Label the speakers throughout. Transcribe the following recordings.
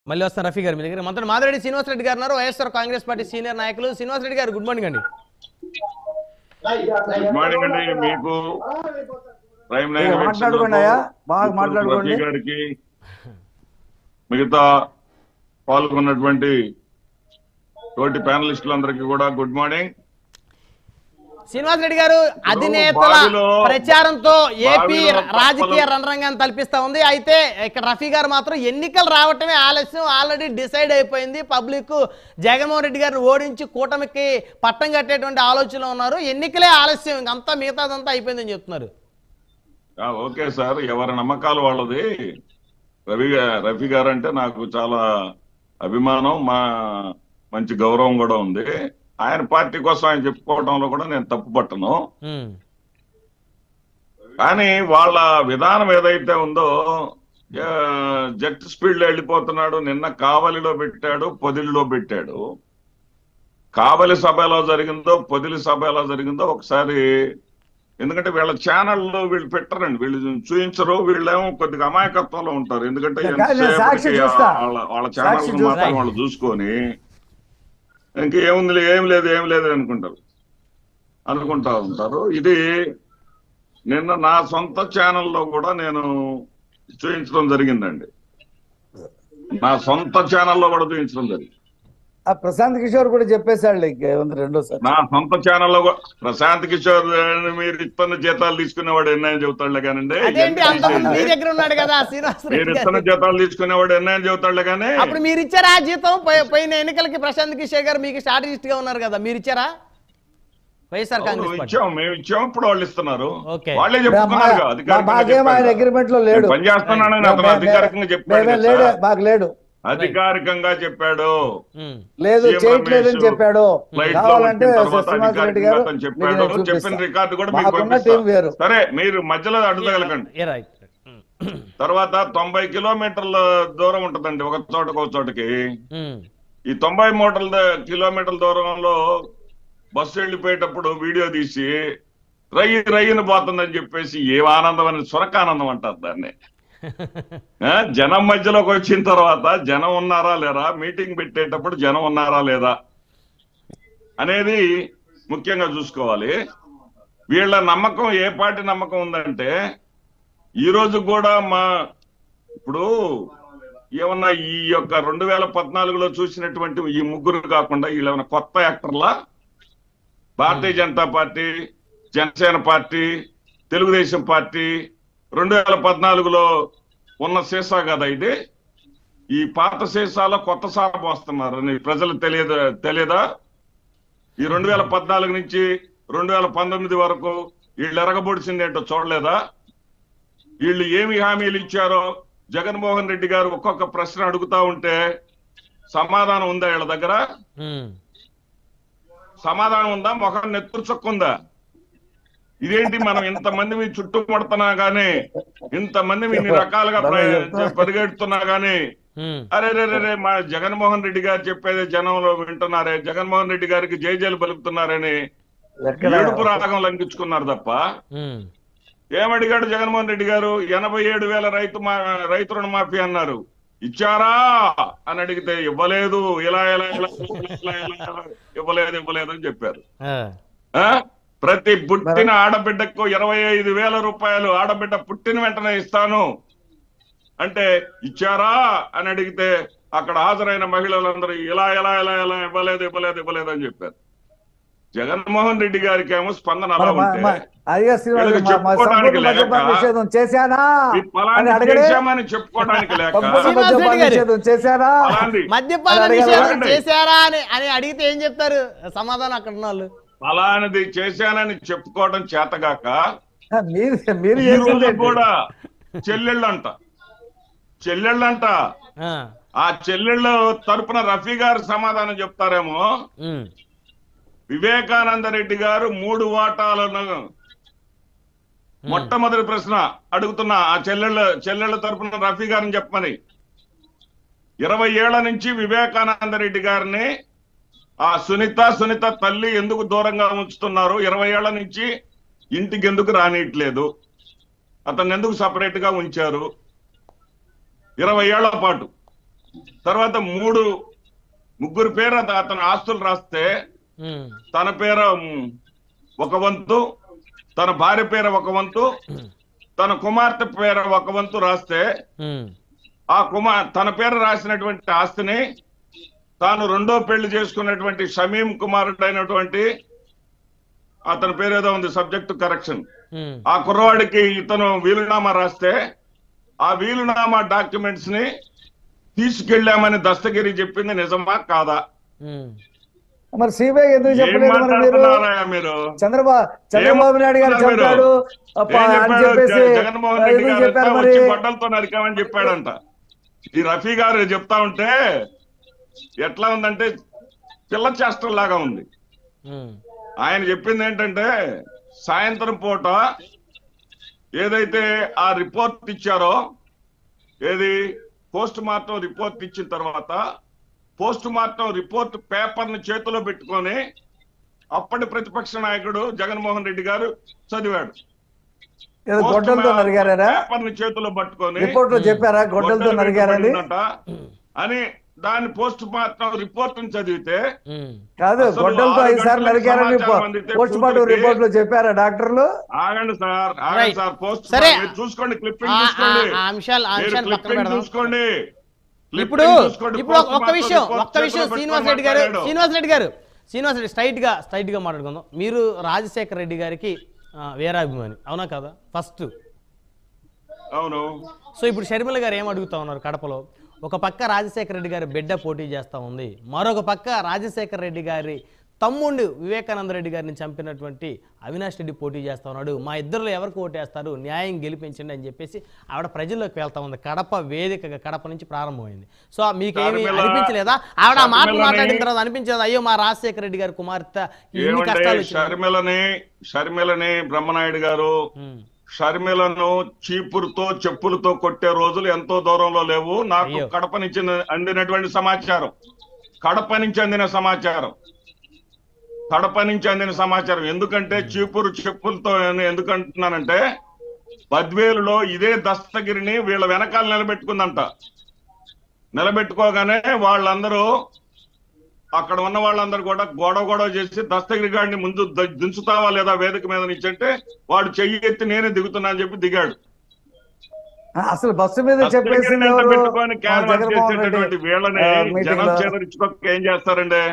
Speaker 1: మళ్ళీ వస్తాను రఫీ గారు మీ దగ్గర. మంత్రి మాదిరెడ్డి శ్రీనివాసరెడ్డి గారు ఉన్నారు, వైఎస్ఆర్ కాంగ్రెస్ పార్టీ సీనియర్ నాయకులు. శ్రీనివాసరెడ్డి గారు గుడ్ మార్నింగ్ అండి.
Speaker 2: గుడ్ మార్నింగ్ అండి మీకు, ప్రైమ్ లైన్ రఫీ గారికి, మిగతా పాల్గొన్నటువంటి తోటి ప్యానలిస్టులందరికీ కూడా గుడ్ మార్నింగ్.
Speaker 1: శ్రీనివాసరెడ్డి గారు, అధినేతల ప్రచారంతో ఏపీ రాజకీయ రణరంగాన్ని తలపిస్తా ఉంది. అయితే ఇక్కడ రఫీ గారు మాత్రం ఎన్నికలు రావటమే ఆలస్యం, ఆల్రెడీ డిసైడ్ అయిపోయింది, పబ్లిక్ జగన్మోహన్ రెడ్డి గారిని ఓడించి కూటమికి పట్టం కట్టేటువంటి ఆలోచనలో ఉన్నారు, ఎన్నికలే ఆలస్యం, ఇంకంతా మిగతాదంతా అయిపోయిందని చెప్తున్నారు.
Speaker 2: ఓకే సార్, ఎవరి నమ్మకాలు వాళ్ళది. రఫీ గారు అంటే నాకు చాలా అభిమానం, మంచి గౌరవం కూడా ఉంది. ఆయన పార్టీ కోసం ఆయన చెప్పుకోవడంలో కూడా నేను తప్పు పట్టను. కానీ వాళ్ళ విధానం ఏదైతే ఉందో జెట్ స్పీడ్ లో వెళ్ళిపోతున్నాడు. నిన్న కావలిలో పెట్టాడు, పొదిలిలో పెట్టాడు. కావలి సభ ఎలా జరిగిందో, పొదిలి సభ ఎలా జరిగిందో ఒకసారి, ఎందుకంటే వీళ్ళ ఛానల్లో వీళ్ళు పెట్టరండి, వీళ్ళు చూపించరు, వీళ్ళేమో కొద్దిగా అమాయకత్వంలో ఉంటారు. ఎందుకంటే వాళ్ళ ఛానల్ మాత్రం వాళ్ళు చూసుకొని ఇంకేముంది, ఏం లేదు అనుకుంటా ఉంటారు. ఇది నిన్న నా సొంత ఛానల్లో కూడా నేను చూపించడం జరిగిందండి, నా సొంత ఛానల్లో కూడా చూపించడం జరిగింది.
Speaker 3: ప్రశాంత్ కిషోర్ కూడా చెప్పేశాడు రెండోసారి.
Speaker 2: నా సొంత ఛానల్లో ప్రశాంత్ కిషోర్ మీరు ఇస్తున్న జీతాలు తీసుకునేవాడు ఎన్నైనా చెబుతాడులే కానండి, మీరు ఇస్తున్న జీతాలు తీసుకునేవాడు ఎన్నైనా చెబుతాడులే కానీ.
Speaker 1: అప్పుడు మీరు ఇచ్చారా జీతం? పోయిన ఎన్నికలకి ప్రశాంత్ కిషోర్ గారు మీకు స్ట్రాటజిస్ట్ గా ఉన్నారు కదా, మీరు ఇచ్చారా? వైఎస్ఆర్ కాంగ్రెస్
Speaker 2: ఇచ్చాం, మేము ఇచ్చాం, ఇప్పుడు వాళ్ళు ఇస్తున్నారు, వాళ్ళే చెప్తున్నారు.
Speaker 3: అగ్రిమెంట్ లో లేడు,
Speaker 2: పని చేస్తున్నానని అతను అధికారికంగా చెప్పాడు,
Speaker 3: మాకు లేడు,
Speaker 2: అధికారికంగా చెప్పాడు,
Speaker 3: లేదు చేయట్లేదని చెప్పాడు.
Speaker 2: చెప్పిన రికార్డు కూడా మీకు పంపిస్తాను. సరే, మీరు మధ్యలో అడ్డుతగలకండి. తర్వాత 90 కిలోమీటర్ల దూరం ఉంటదండి ఒక చోటకు ఒక చోటకి. ఈ 90 కిలోమీటర్ల దూరంలో బస్సు వెళ్ళిపోయేటప్పుడు వీడియో తీసి రయ్యను పోతుందని చెప్పేసి ఏ ఆనందం అని సురకానందం అంటారు దాన్ని. జనం మధ్యలోకి వచ్చిన తర్వాత జనం ఉన్నారా లేరా, మీటింగ్ పెట్టేటప్పుడు జనం ఉన్నారా లేదా అనేది ముఖ్యంగా చూసుకోవాలి. వీళ్ళ నమ్మకం ఏ పార్టీ నమ్మకం ఉందంటే, ఈ రోజు కూడా ఇప్పుడు ఏమన్నా ఈ యొక్క 2014లో చూసినటువంటి ఈ ముగ్గురు కాకుండా వీళ్ళేమన్నా కొత్త యాక్టర్లా? Bharatiya Janata party, Janasena party, Telugu Desam party 2014లో ఉన్న సీసా కదా ఇది. ఈ పాత సీసాలో కొత్త సార పోస్తున్నారని ప్రజలు తెలియదా? ఈ 2014 నుంచి 2019 వరకు వీళ్ళు ఎరగబొడిచింది ఏంటో చూడలేదా? వీళ్ళు ఏమి హామీలు ఇచ్చారో జగన్మోహన్ రెడ్డి గారు ఒక్కొక్క ప్రశ్న అడుగుతా ఉంటే సమాధానం ఉందా వీళ్ళ దగ్గర? సమాధానం ఉందా? మొహం నెత్తురు చొక్కుందా? ఇదేంటి, మనం ఇంతమంది మీ చుట్టూ పడుతున్నా గానీ, ఇంతమంది ఇన్ని రకాలుగా పరిగెడుతున్నా గానీ, అరే మా జగన్మోహన్ రెడ్డి గారు చెప్పేది జనంలో వింటున్నారే, జగన్మోహన్ రెడ్డి గారికి జైజేలు పలుకుతున్నారని ఏడుపు రాగం లంఘించుకున్నారు తప్ప ఏమడిగాడు జగన్మోహన్ రెడ్డి గారు? 87,000 రైతు రుణమాఫీ అన్నారు, ఇచ్చారా అని అడిగితే ఇవ్వలేదు, ఇలా ఇవ్వలేదు అని చెప్పారు. ప్రతి పుట్టిన ఆడబిడ్డకు 25,000 రూపాయలు ఆడబిడ్డ పుట్టిన వెంటనే ఇస్తాను అంటే ఇచ్చారా అని అడిగితే అక్కడ హాజరైన మహిళలందరూ ఇలా ఇవ్వలేదు అని చెప్పారు. జగన్మోహన్ రెడ్డి గారికి ఏమో స్పందన అలా ఉంటే చెప్పుకోవడానికి లేక, చేశామని చెప్పుకోవడానికి లేక,
Speaker 1: అడిగితే ఏం చెప్తారు సమాధానం అక్కడ ఉన్న వాళ్ళు?
Speaker 2: ఫలానిది చేశానని చెప్పుకోవడం చేతగాక
Speaker 3: మీరు
Speaker 2: కూడా చెల్లెళ్ళంట ఆ చెల్లెళ్ళు తరపున రఫీ గారు సమాధానం చెప్తారేమో. వివేకానంద రెడ్డి గారు 3 వాటాలను మొట్టమొదటి ప్రశ్న అడుగుతున్నా ఆ చెల్లెళ్ళ తరపున రఫీ గారిని చెప్పమని. 20 ఏళ్ల నుంచి వివేకానంద రెడ్డి గారిని ఆ సునీత తల్లి ఎందుకు దూరంగా ఉంచుతున్నారు? 20 ఏళ్ల నుంచి ఇంటికి ఎందుకు రానియట్లేదు? అతన్ని ఎందుకు సపరేట్ గా ఉంచారు? 20 ఏళ్ల పాటు తర్వాత ముగ్గురు పేరు అతను ఆస్తులు రాస్తే తన పేరు ఒక వంతు, తన భార్య పేరు ఒక వంతు, తన కుమార్తె పేరు ఒక వంతు రాస్తే తన పేరు రాసినటువంటి ఆస్తిని తాను రెండో పెళ్లి చేసుకున్నటువంటి షమీం కుమారుడు అయినటువంటి అతని పేరు ఏదో ఉంది, సబ్జెక్ట్ కరెక్షన్, ఆ కుర్రవాడికి ఇతను వీలునామా రాస్తే ఆ వీలునామా డాక్యుమెంట్స్ ని తీసుకెళ్లామని దస్తగిరి చెప్పింది నిజమా కాదా?
Speaker 3: మరి సిబిఐ ఎందుకు చెప్పలేదు?
Speaker 2: మీరు
Speaker 3: చంద్రబాబు నాయుడు గారు చెప్పాడు
Speaker 2: జగన్మోహన్ రెడ్డి గారు వచ్చి గొడ్డలతో నరికామని చెప్పాడంట. ఈ రఫీ గారు చెప్తా ఉంటే ఎట్లా ఉందంటే పిల్ల చేష్టలాగా ఉంది. ఆయన చెప్పింది ఏంటంటే సాయంత్రం పూట ఏదైతే ఆ రిపోర్ట్ ఇచ్చారో, ఏది పోస్ట్ మార్టం రిపోర్ట్ ఇచ్చిన తర్వాత పోస్ట్ మార్టం రిపోర్ట్ పేపర్ ని చేతిలో పెట్టుకొని అప్పటి ప్రతిపక్ష నాయకుడు జగన్మోహన్ రెడ్డి గారు చదివాడు. పేపర్ ని చేతిలో పట్టుకొని
Speaker 3: చెప్పారా గొడ్డలతో నరికారని
Speaker 2: అని దాని పోస్ట్ మార్టం రిపోర్ట్ ని చదివితే
Speaker 3: కాదు, గొడ్డలతో 5 సార్లు నరికారని పోస్ట్ మార్టం రిపోర్ట్ లో చెప్పారా డాక్టర్లు?
Speaker 2: ఆగండి సార్, పోస్ట్ చూసుకోండి, క్లిప్పింగ్ చూసుకోండి.
Speaker 1: ఇప్పుడు ఒక్క విషయం శ్రీనివాస్ రెడ్డి గారు స్ట్రైట్ గా మాట్లాడుకుందాం. మీరు రాజశేఖర రెడ్డి గారికి వీరాభిమాని, అవునా కదా? ఫస్ట్
Speaker 2: అవును.
Speaker 1: సో ఇప్పుడు షర్మిల గారు ఏం అడుగుతా ఉన్నారు కడపలో? ఒక పక్క రాజశేఖర రెడ్డి గారి బిడ్డ పోటీ చేస్తూ ఉంది, మరొక పక్క రాజశేఖర రెడ్డి గారి తమ్ముడు వివేకానంద రెడ్డి గారిని చంపినటువంటి అవినాష్ రెడ్డి పోటీ చేస్తూ ఉన్నాడు. మా ఇద్దరులో ఎవరికి ఓటేస్తారు, న్యాయం గెలిపించండి అని చెప్పేసి ఆవిడ ప్రజల్లోకి వెళ్తా ఉంది. కడప వేదికగా కడప నుంచి ప్రారంభమైంది. సో మీకేమీ అనిపించలేదా ఆవిడ ఆ మాటలు మాట్లాడిన తర్వాత? అనిపించలేదు అయ్యో మా రాజశేఖర రెడ్డి గారి కుమార్తె ఇన్ని కష్టాలు?
Speaker 2: షర్మిలని బ్రహ్మనాయుడు గారు షర్మిలను చీపురుతో చెప్పులతో కొట్టే రోజులు ఎంతో దూరంలో లేవు. నాకు కడప నుంచి అందినటువంటి సమాచారం, ఎందుకంటే చీపురు చెప్పులతో ఎందుకంటున్నానంటే బద్వేలులో ఇదే దస్తగిరిని వీళ్ళ వెనకాల నిలబెట్టుకుందంట. నిలబెట్టుకోగానే వాళ్ళందరూ అక్కడ ఉన్న వాళ్ళందరూ కూడా గొడవ చేసి దస్తగిరి గారిని ముందు దించుతావా లేదా వేదిక మీద నుంచి అంటే వాడు చెయ్యి ఎత్తి నేనే దిగుతున్నా అని చెప్పి దిగాడు.
Speaker 3: అసలు బస్సు మీద
Speaker 2: పెట్టుకొని క్యాన్వాస్ చేసేటటువంటి వీళ్ళని జనం చేదరించుకోక ఏం చేస్తారండి?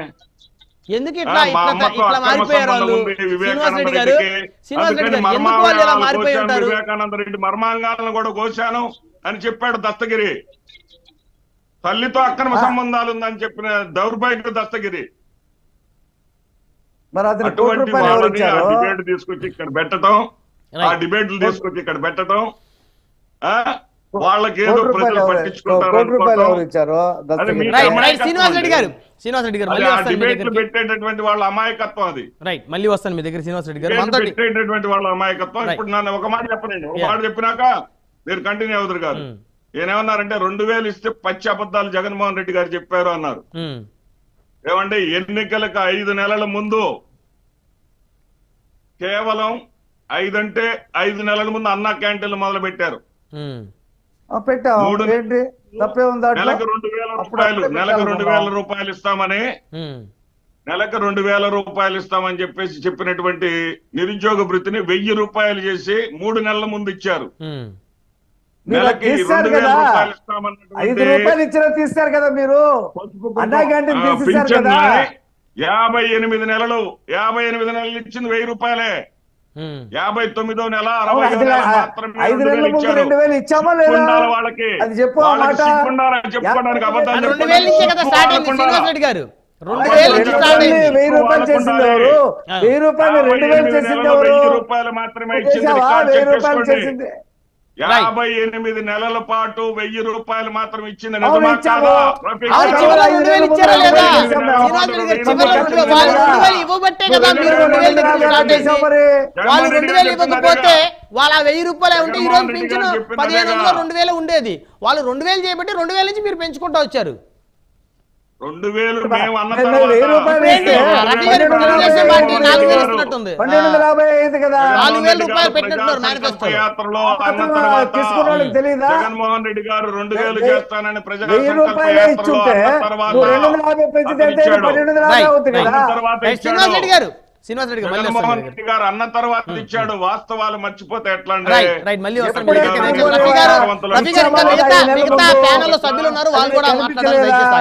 Speaker 1: ఎందుకు వివేకానంద
Speaker 2: రెడ్డి మర్మాంగాలను కూడా కోశాను అని చెప్పాడు దస్తగిరి. తల్లితో అక్రమ సంబంధాలు ఉందని చెప్పిన దౌర్భాగ్య దస్తగిరి. అటువంటి వాళ్ళని ఆ డిబేట్ తీసుకొచ్చి ఇక్కడ పెట్టడం, వాళ్ళకి ఏదో ప్రజలు పట్టించుకుంటారు పెట్టేటటువంటి వాళ్ళ అమాయకత్వం అది.
Speaker 1: మళ్ళీ వస్తాను మీ దగ్గర శ్రీనివాస్ రెడ్డి గారు.
Speaker 2: పెట్టేటటువంటి వాళ్ళ అమాయకత్వం. ఇప్పుడు నన్ను ఒక మాట చెప్పనండి, ఒక మాట చెప్పినాక మీరు కంటిన్యూ అవుతారు కాదు. ఏమన్నారంటే 2000 ఇస్తే పచ్చి అబద్ధాలు జగన్మోహన్ రెడ్డి గారు చెప్పారు అన్నారు. ఏమంటే ఎన్నికలకు 5 నెలల ముందు, కేవలం 5 నెలల ముందు అన్నా క్యాంటీన్లు మొదలు పెట్టారు. నెలకు 2000 రూపాయలు ఇస్తామని, నెలకు 2000 రూపాయలు ఇస్తామని చెప్పేసి చెప్పినటువంటి నిరుద్యోగ వృత్తిని 1000 రూపాయలు చేసి 3 నెలల ముందు ఇచ్చారు. నెలకి 2000 రూపాయలు ఇస్తామన్నటువంటి
Speaker 3: 58
Speaker 2: నెలలు 58 నెలలు ఇచ్చింది 1000 రూపాయలే. 59వ నెల 60వ నెల మాత్రమే వాళ్ళకి. చెప్పుకోవడానికి అబద్ధాలు
Speaker 3: 1000
Speaker 2: రూపాయలు మాత్రమే ఇచ్చింది. 58 నెలల పాటు 1000 రూపాయలు మాత్రం ఇచ్చింది.
Speaker 1: ఇవ్వకపోతే వాళ్ళ 1000 రూపాయలు ఉంటే ఈ రోజు పెంచిన 1500 2000 ఉండేది. వాళ్ళు 2000 చేయబట్టి 2000 నుంచి మీరు పెంచుకుంటూ వచ్చారు.
Speaker 2: 2000 మేము అన్న
Speaker 3: మేము 1000 రూపాయలు
Speaker 1: ఏంటి? రవి గారు తెలుగుదేశం పార్టీ 4000 ఇస్తున్నట్టుంది.
Speaker 3: 1255 కదా
Speaker 1: 4000 రూపాయలు పెట్టినట్టున్నారు మేనిఫెస్టోలో.
Speaker 2: యాత్రలో అన్న తర్వాత
Speaker 3: తీసుకున్న వాళ్ళకి తెలీదా?
Speaker 2: జగన్మోహన్ రెడ్డి గారు 2000 చేస్తానని ప్రజా
Speaker 3: 1000
Speaker 2: సంకల్ప
Speaker 3: రూపాయలే
Speaker 2: యాత్రలో
Speaker 3: ఇచ్చుంటే
Speaker 2: అన్న తర్వాత
Speaker 3: నువ్వు 250 పెంచితే
Speaker 2: అతను ఇచ్చాడు.
Speaker 3: 1250 అవుతుంది కదా.
Speaker 2: తర్వాత
Speaker 1: శ్రీనివాస్ రెడ్డి
Speaker 2: ఇచ్చాడు.
Speaker 1: గారు శ్రీనివాస్ రెడ్డి గారు మళ్ళీ
Speaker 2: జగన్మోహన్
Speaker 1: వస్తారు.
Speaker 2: రెడ్డి గారు అన్న తర్వాత ఇచ్చాడు. వాస్తవాలు మర్చిపోతే ఎట్లా అండి?
Speaker 1: రైట్ మళ్ళీ వస్తారు.
Speaker 3: ఎప్పుడు
Speaker 1: రవి గారు ఇంకా మిగతా ప్యానెల్ లో సభ్యులు ఉన్నారు, వాళ్ళు కూడా మాట్లాడాలి. దయచేసి